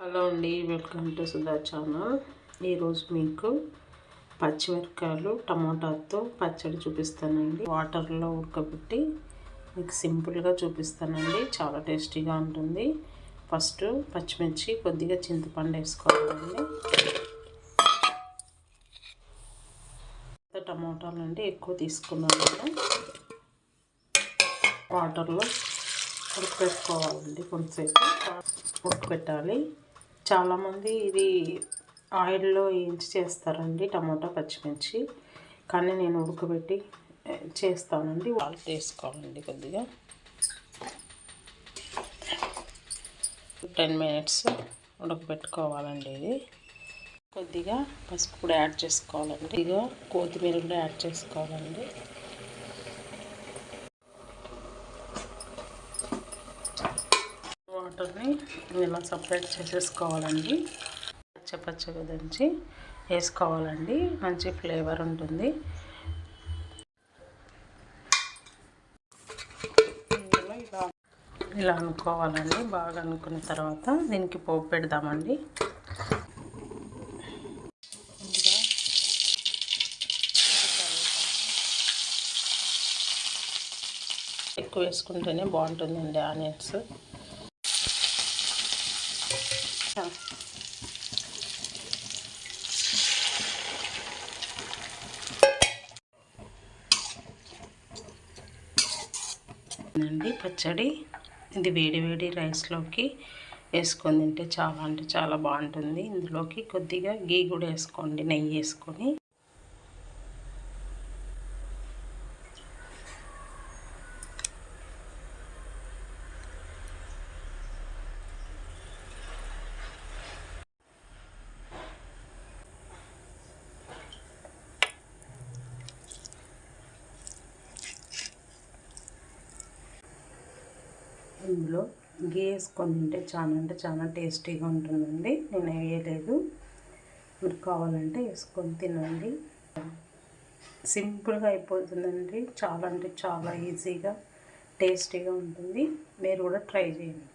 Hello అండి, welcome to Sudha channel. ఈరోజు మీకు పచ్చిమిరపకాయలు టమాటాతో పచ్చడి చూపిస్తానండి. వాటర్లో ఉడకబెట్టి మీకు సింపుల్గా చూపిస్తానండి. చాలా టేస్టీగా ఉంటుంది. ఫస్ట్ పచ్చిమిర్చి, కొద్దిగా చింతపండు వేసుకోవాలండి. టమాటాలు అంటే ఎక్కువ తీసుకున్నాను. వాటర్లో ఉడకపెట్టుకోవాలండి. కొంతసేపు ఉడకపెట్టాలి. చాలామంది ఇది ఆయిల్లో వేయించి చేస్తారండి టమాటా పచ్చిమిర్చి, కానీ నేను ఉడకబెట్టి చేస్తానండి. సాల్ట్ వేసుకోవాలండి కొద్దిగా. 10 మినిట్స్ ఉడకబెట్టుకోవాలండి. ఇది కొద్దిగా పసుపు కూడా యాడ్ చేసుకోవాలండి. ఇదిగో కొత్తిమీర కూడా యాడ్ చేసుకోవాలండి. వాటర్ని ఇలా సపరేట్ చేసేసుకోవాలండి. పచ్చగా దంచి వేసుకోవాలండి. మంచి ఫ్లేవర్ ఉంటుంది. ఇలా అనుకోవాలండి. బాగా అనుకున్న తర్వాత దీనికి పోపు పెడదామండి. ఎక్కువ వేసుకుంటేనే బాగుంటుందండి ఆనియన్స్. అండి పచ్చడి ఇది వేడి వేడి రైస్లోకి వేసుకొని తింటే చాలా అంటే చాలా బాగుంటుంది. ఇందులోకి కొద్దిగా గీ కూడా వేసుకోండి, నెయ్యి వేసుకొని. ఇందులో గీ వేసుకొని తింటే చాలా అంటే చాలా టేస్టీగా ఉంటుందండి. నేను వేయలేదు, మీరు కావాలంటే వేసుకొని తినండి. సింపుల్గా అయిపోతుందండి. చాలా అంటే చాలా ఈజీగా టేస్టీగా ఉంటుంది. మీరు కూడా ట్రై చేయండి.